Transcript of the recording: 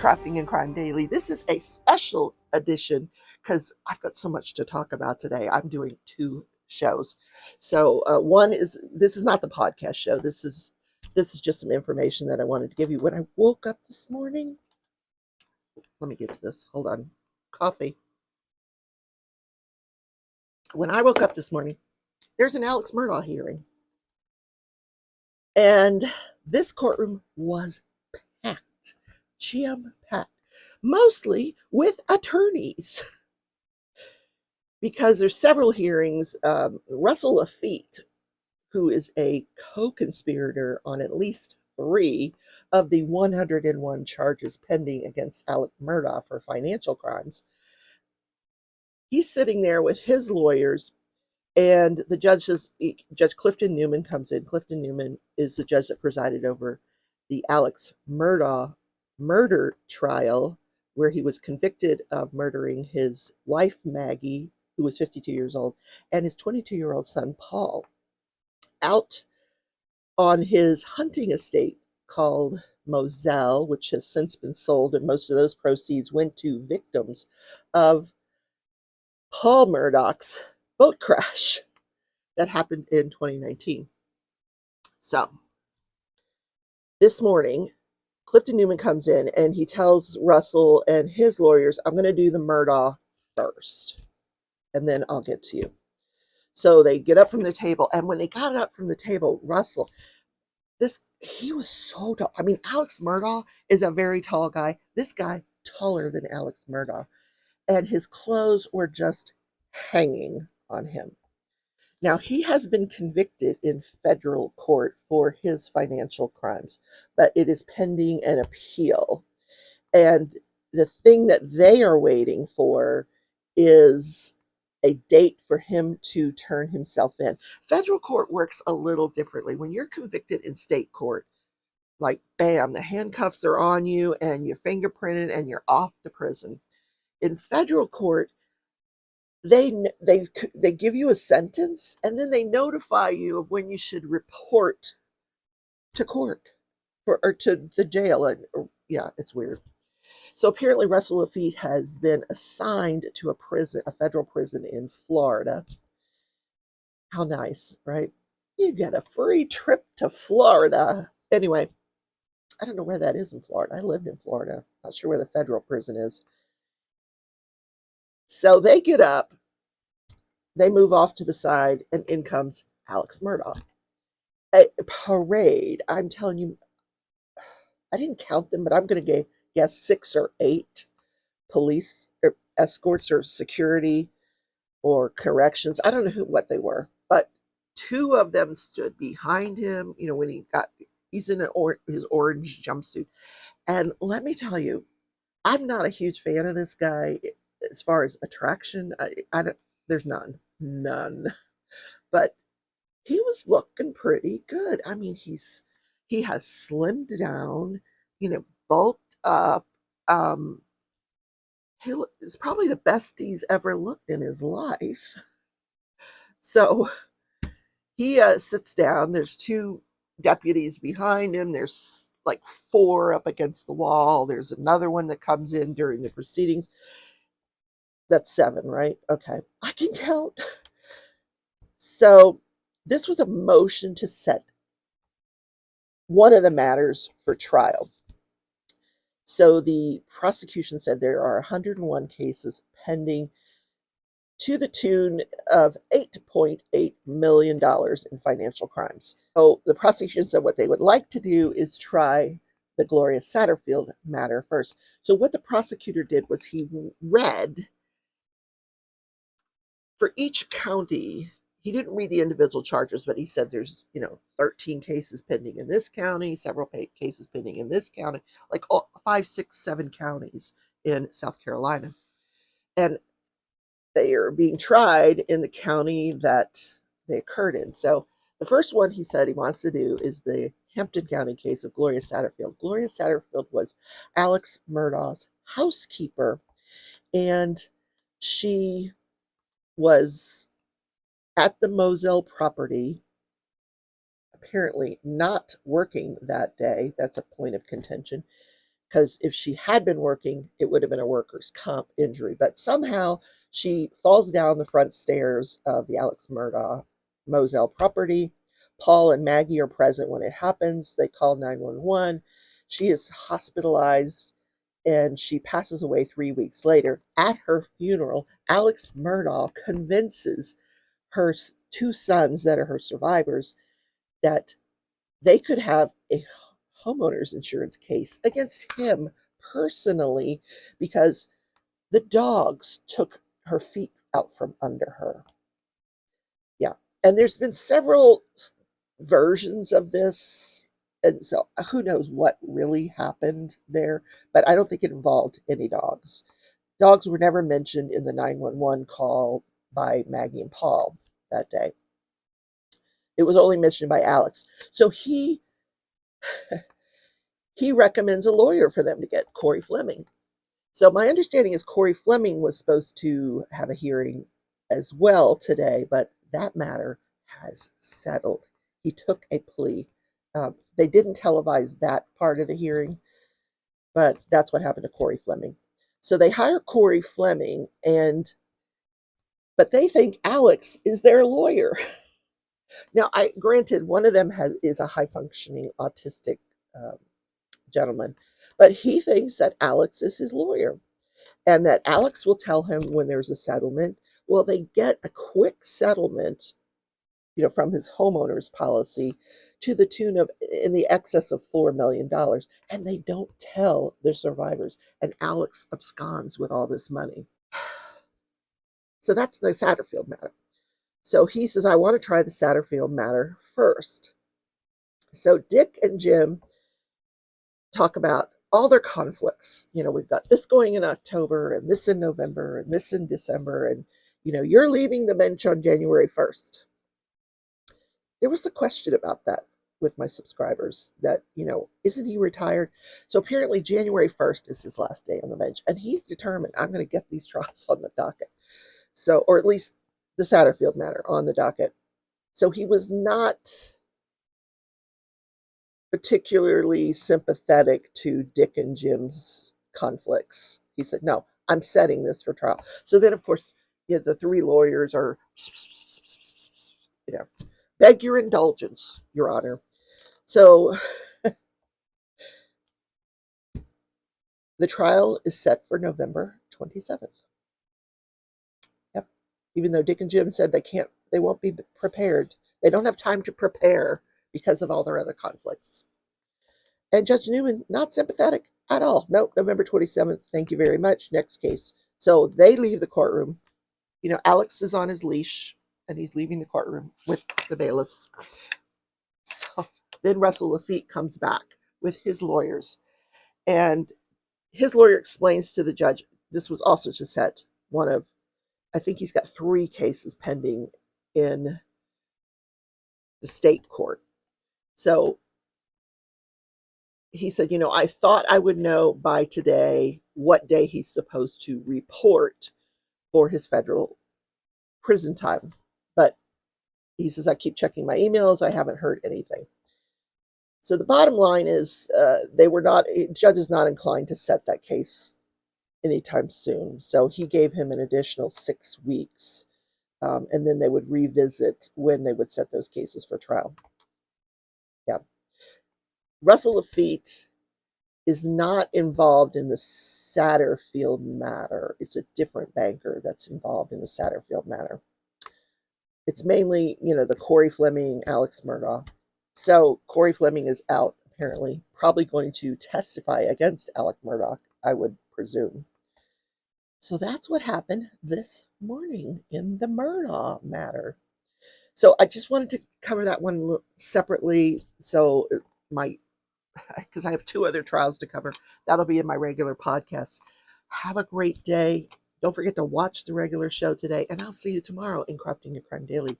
Crafting and Crime Daily. This is a special edition because I've got so much to talk about today. I'm doing two shows. So one is, this is not the podcast show. This is just some information that I wanted to give you. When I woke up this morning, let me get to this. Hold on. Coffee. When I woke up this morning, there's an Alex Murdaugh hearing. And this courtroom was packed, jam-packed, mostly with attorneys. Because there's several hearings. Russell Lafitte, who is a co-conspirator on at least 3 of the 101 charges pending against Alex Murdaugh for financial crimes, he's sitting there with his lawyers, and the Judge Clifton Newman comes in. Clifton Newman is the judge that presided over the Alex Murdaugh murder trial, where he was convicted of murdering his wife, Maggie, who was 52 years old, and his 22-year-old son, Paul, out on his hunting estate called Moselle, which has since been sold, and most of those proceeds went to victims of Paul Murdaugh's boat crash that happened in 2019. So this morning, Clifton Newman comes in and he tells Russell and his lawyers, I'm going to do the Murdaugh first, and then I'll get to you. So they get up from their table, and when they got up from the table, Russell, he was so tall. I mean, Alex Murdaugh is a very tall guy. This guy, taller than Alex Murdaugh, and his clothes were just hanging on him. Now, he has been convicted in federal court for his financial crimes, but it is pending an appeal. And the thing that they are waiting for is a date for him to turn himself in. Federal court works a little differently. When you're convicted in state court, like bam, the handcuffs are on you and you're fingerprinted and you're off to prison. In federal court, they give you a sentence, and then they notify you of when you should report to court or to the jail. Yeah, it's weird. So apparently Russell Lafitte has been assigned to a federal prison in Florida. How nice, right? You get a free trip to Florida. Anyway, I don't know where that is in Florida. I lived in Florida. Not sure where the federal prison is. So they get up, they move off to the side, and in comes Alex Murdaugh. A parade. I'm telling you, I didn't count them, but I'm going to guess 6 or 8 police or escorts or security or corrections. I don't know what they were, but 2 of them stood behind him. You know, when he's in his orange jumpsuit. And let me tell you, I'm not a huge fan of this guy as far as attraction. I don't, there's none. But he was looking pretty good. I mean, he has slimmed down, bulked up. He is probably the best he's ever looked in his life. So he sits down. There's 2 deputies behind him. There's like 4 up against the wall. There's another one that comes in during the proceedings. That's 7, right? Okay, I can count. So this was a motion to set one of the matters for trial. So the prosecution said there are 101 cases pending to the tune of $8.8 million in financial crimes. So the prosecution said what they would like to do is try the Gloria Satterfield matter first. So what the prosecutor did was he read for each county. He didn't read the individual charges, but he said there's, 13 cases pending in this county, several cases pending in this county, like 5, 6, 7 counties in South Carolina. And they are being tried in the county that they occurred in. So the first one he said he wants to do is the Hampton County case of Gloria Satterfield. Gloria Satterfield was Alex Murdaugh's housekeeper, and she was at the Moselle property, apparently not working that day. That's a point of contention. because if she had been working, it would have been a workers' comp injury. But somehow she falls down the front stairs of the Alex Murdaugh Moselle property. Paul and Maggie are present when it happens. They call 911. She is hospitalized and she passes away 3 weeks later. At her funeral, Alex Murdaugh convinces her two sons that are her survivors that they could have a homeowner's insurance case against him personally because the dogs took her feet out from under her. Yeah. And there's been several versions of this. And so who knows what really happened there, but I don't think it involved any dogs. Dogs were never mentioned in the 911 call by Maggie and Paul that day. It was only mentioned by Alex. So he recommends a lawyer for them to get, Corey Fleming. So my understanding is Corey Fleming was supposed to have a hearing as well today, but that matter has settled. He took a plea. They didn't televise that part of the hearing, but that's what happened to Corey Fleming. So they hire Corey Fleming, but they think Alex is their lawyer. Now, granted, one of them is a high functioning autistic gentleman, but he thinks that Alex is his lawyer and that Alex will tell him when there's a settlement. Well, they get a quick settlement, from his homeowner's policy to the tune of in the excess of $4 million. And they don't tell the survivors. And Alex absconds with all this money. So that's the Satterfield matter. So he says, I want to try the Satterfield matter first. So Dick and Jim talk about all their conflicts. We've got this going in October and this in November and this in December. And, you're leaving the bench on January 1st. There was a question about that with my subscribers that, isn't he retired? So apparently January 1st is his last day on the bench. And he's determined, I'm going to get these trials on the docket. So, or at least the Satterfield matter on the docket. So he was not particularly sympathetic to Dick and Jim's conflicts. He said, no, I'm setting this for trial. So then, of course, the three lawyers are, beg your indulgence, Your Honor. So the trial is set for November 27th. Yep. Even though Dick and Jim said they won't be prepared. They don't have time to prepare because of all their other conflicts. And Judge Newman, not sympathetic at all. Nope, November 27th. Thank you very much. Next case. So they leave the courtroom. Alex is on his leash and he's leaving the courtroom with the bailiffs. So then Russell Lafitte comes back with his lawyers. And his lawyer explains to the judge, this was also just at one of, I think he's got 3 cases pending in the state court. So he said, I thought I would know by today what day he's supposed to report for his federal prison time. But he says, I keep checking my emails. I haven't heard anything. So the bottom line is judge is not inclined to set that case anytime soon. So he gave him an additional 6 weeks. And then they would revisit when they would set those cases for trial. Yeah. Russell Lafitte is not involved in the Satterfield matter. It's a different banker that's involved in the Satterfield matter. It's mainly, the Corey Fleming, Alex Murdaugh. So Corey Fleming is out, apparently, probably going to testify against Alex Murdaugh, I would presume. So that's what happened this morning in the Murdaugh matter. So I just wanted to cover that one separately. So because I have 2 other trials to cover. That'll be in my regular podcast. Have a great day. Don't forget to watch the regular show today, and I'll see you tomorrow in Corrupting Your Crime Daily.